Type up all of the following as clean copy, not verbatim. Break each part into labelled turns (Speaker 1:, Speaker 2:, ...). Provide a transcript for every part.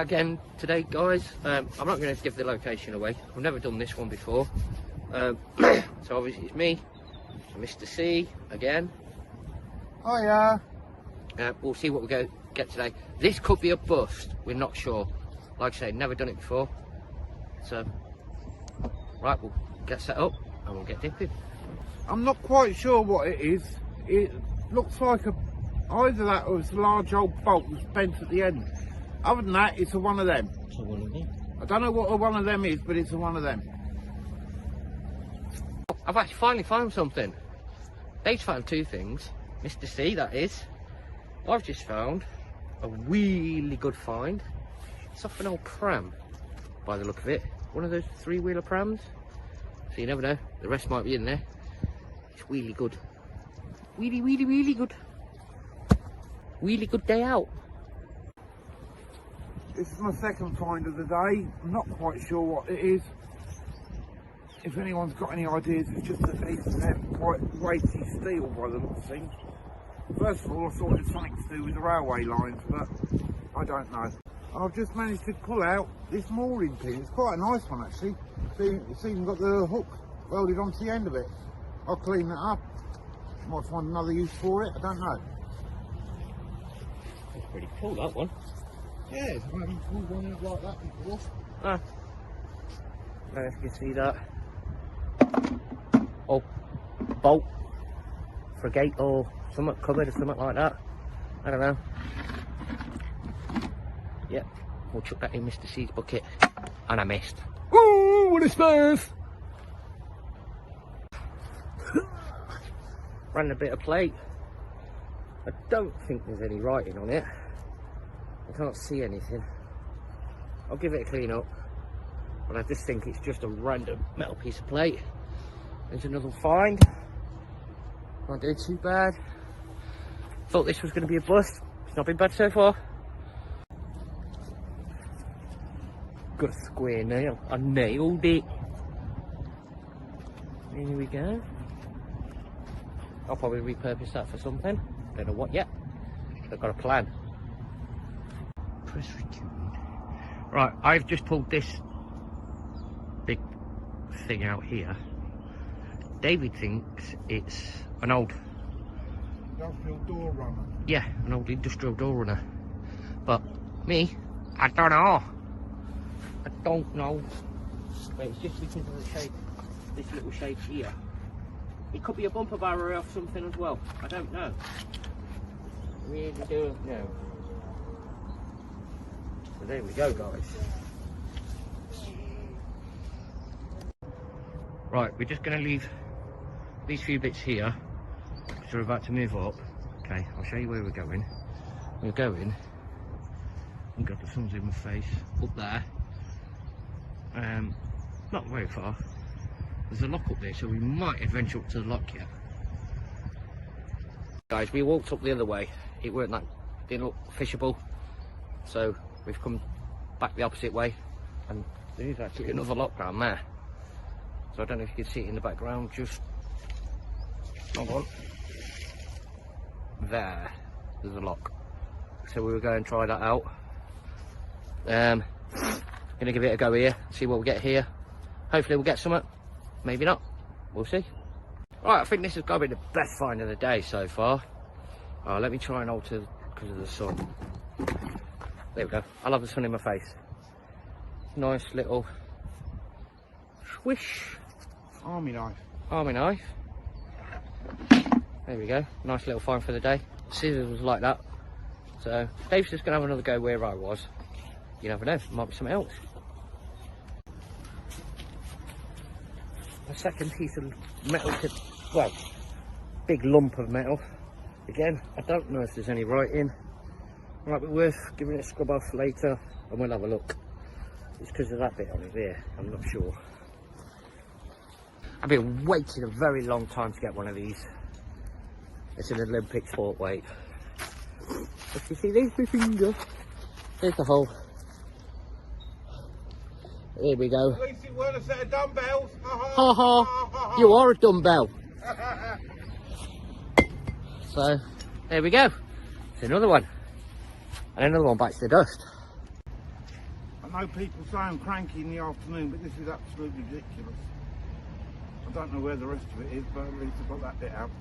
Speaker 1: Again today, guys. I'm not going to give the location away. I've never done this one before. So obviously it's me, Mr. C again.
Speaker 2: Oh yeah.
Speaker 1: We'll see what we get today. This could be a bust. We're not sure. Like I say, never done it before. So, right, we'll get set up and we'll get dipping.
Speaker 2: I'm not quite sure what it is. It looks like either that or it's a large old bolt that's bent at the end. Other than that, it's a one of them.
Speaker 1: It's a one of them.
Speaker 2: I don't know what a one of them is, but it's a one of them.
Speaker 1: I've actually finally found something. Dave's found two things. Mr. C, that is. I've just found a really good find. It's off an old pram, by the look of it. One of those three-wheeler prams. So you never know, the rest might be in there. It's really good. Really, really, really good. Really good day out.
Speaker 2: This is my second find of the day. I'm not quite sure what it is. If anyone's got any ideas, it's just a piece of quite weighty steel by the looks of things. First of all, I thought it was something to do with the railway lines, but I don't know. I've just managed to pull out this mooring pin. It's quite a nice one actually. See, it's even got the hook welded onto the end of it. I'll clean that up. Might find another use for it, I don't know.
Speaker 1: That's pretty cool, that one.
Speaker 2: Yeah, I haven't pulled one like that before.
Speaker 1: Ah. I don't know if you can see that. Oh, bolt for a gate or something, cupboard or something like that. I don't know. Yep, we'll chuck that in Mr. C's bucket. And I missed. Ooh, what a smooth! Ran a bit of plate. I don't think there's any writing on it. I can't see anything. I'll give it a clean up. But I just think it's just a random metal piece of plate. There's another find. Not doing too bad. Thought this was going to be a bust. It's not been bad so far. Got a square nail. I nailed it. Here we go. I'll probably repurpose that for something. Don't know what yet. I've got a plan. Press record. Right, I've just pulled this big thing out here. David thinks it's an old
Speaker 2: Industrial door runner.
Speaker 1: Yeah, an old industrial door runner. But me, I don't know. I don't know. But it's just because of the shape, this little shape here. It could be a bumper barrier or something as well. I don't know. I really don't know. So there we go, guys. Right, we're just going to leave these few bits here because we're about to move up. Okay, I'll show you where we're going. We're going, oh god, the sun's in my face, up there. Not very far. There's a lock up there, so we might adventure up to the lock yet. Guys, we walked up the other way. It didn't look fishable, so we've come back the opposite way, and there is actually another lock down there. So I don't know if you can see it in the background. Just hold on. There's a lock. So we were going to try that out. Gonna give it a go here, see what we get here. Hopefully we'll get something, maybe not, we'll see. Right, I think this has got to be the best find of the day so far. Let me try and alter because of the sun. There we go, I love the sun in my face. Nice little swish.
Speaker 2: Army knife.
Speaker 1: Army knife. There we go, nice little find for the day. Scissors was like that. So Dave's just gonna have another go where I was. You never know, might be something else. A second piece of metal, well, big lump of metal. Again, I don't know if there's any writing. Might be worth giving it a scrub off later and we'll have a look. It's because of that bit on it there, I'm not sure. I've been waiting a very long time to get one of these. It's an Olympic sport weight. If you see, there's my finger. There's the hole. Here we go.
Speaker 2: At least it weren't a set of dumbbells.
Speaker 1: Ha ha. You are a dumbbell. So, there we go. It's another one. And another one bites the dust.
Speaker 2: know people say I'm cranky in the afternoon, but this is absolutely ridiculous. I don't know where the rest of it is, but at least I've got that bit out.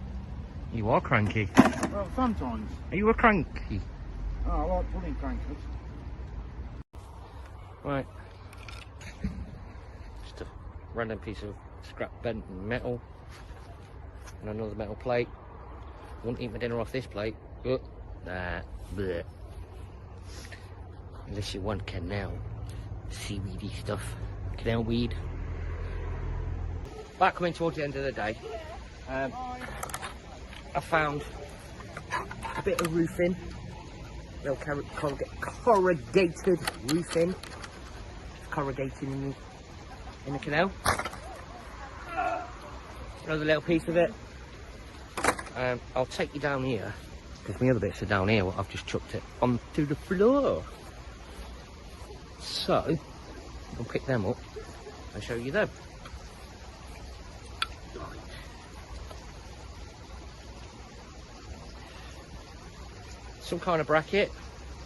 Speaker 1: You are cranky.
Speaker 2: Well, sometimes.
Speaker 1: Are you a cranky?
Speaker 2: Oh, I like pulling crankers.
Speaker 1: Right. Just a random piece of scrap bent metal. And another metal plate. Wouldn't eat my dinner off this plate. Bleh. Unless you want canal. Seaweedy stuff. Canal weed. Back coming towards the end of the day. I found a bit of roofing. Little corrugated roofing. Corrugating in the canal. Another little piece of it. I'll take you down here, because my other bits are down here. I've just chucked it onto the floor. So, I'll pick them up and show you them. Some kind of bracket,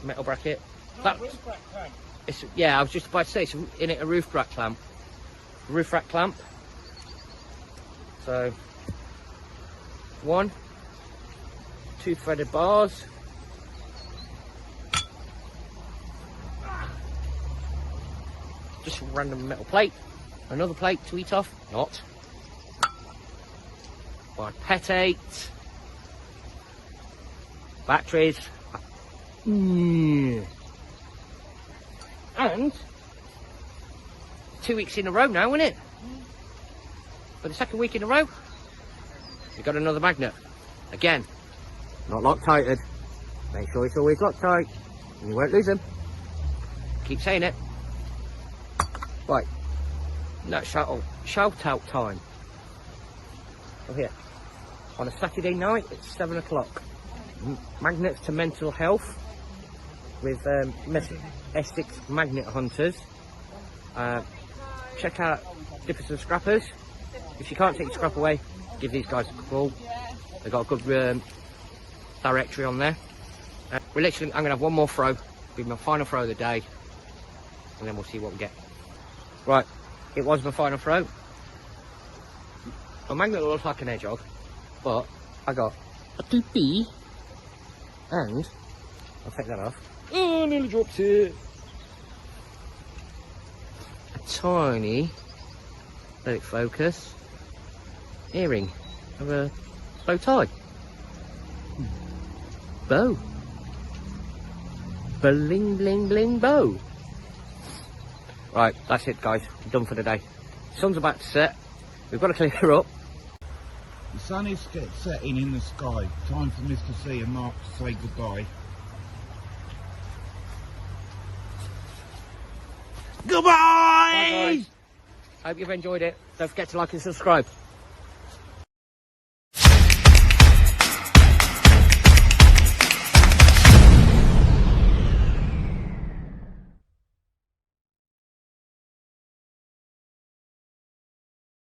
Speaker 1: metal bracket. Yeah, I was just about to say, it's in it a roof rack clamp. Roof rack clamp. So, 1, 2 threaded bars. Just a random metal plate. Another plate to eat off. Not. 1 petate. Batteries. And 2 weeks in a row now, isn't it? For the second week in a row, we got another magnet. Again, not Loctited. Make sure it's always Loctite, and you won't lose them. Keep saying it. Right, now shout out time. Oh, here. On a Saturday night, it's 7 o'clock. Magnets to mental health with Essex Magnet Hunters. Check out Dippers and Scrappers. If you can't take your scrap away, give these guys a call. They've got a good directory on there. I'm going to have one more throw. Be my final throw of the day. And then we'll see what we get. Right, it was my final throw. A magnet looks like an hedgehog, but I got a toupee. And I'll take that off. Oh, I nearly dropped it. A tiny, let it focus, earring of a bow tie. Bow. Bling, bling, bling, bow. Right, that's it, guys. I'm done for the day. Sun's about to set. We've got to clear her up.
Speaker 2: The sun is setting in the sky. Time for Mr. C and Mark to say goodbye. Goodbye!
Speaker 1: Bye, guys. Hope you've enjoyed it. Don't forget to like and subscribe.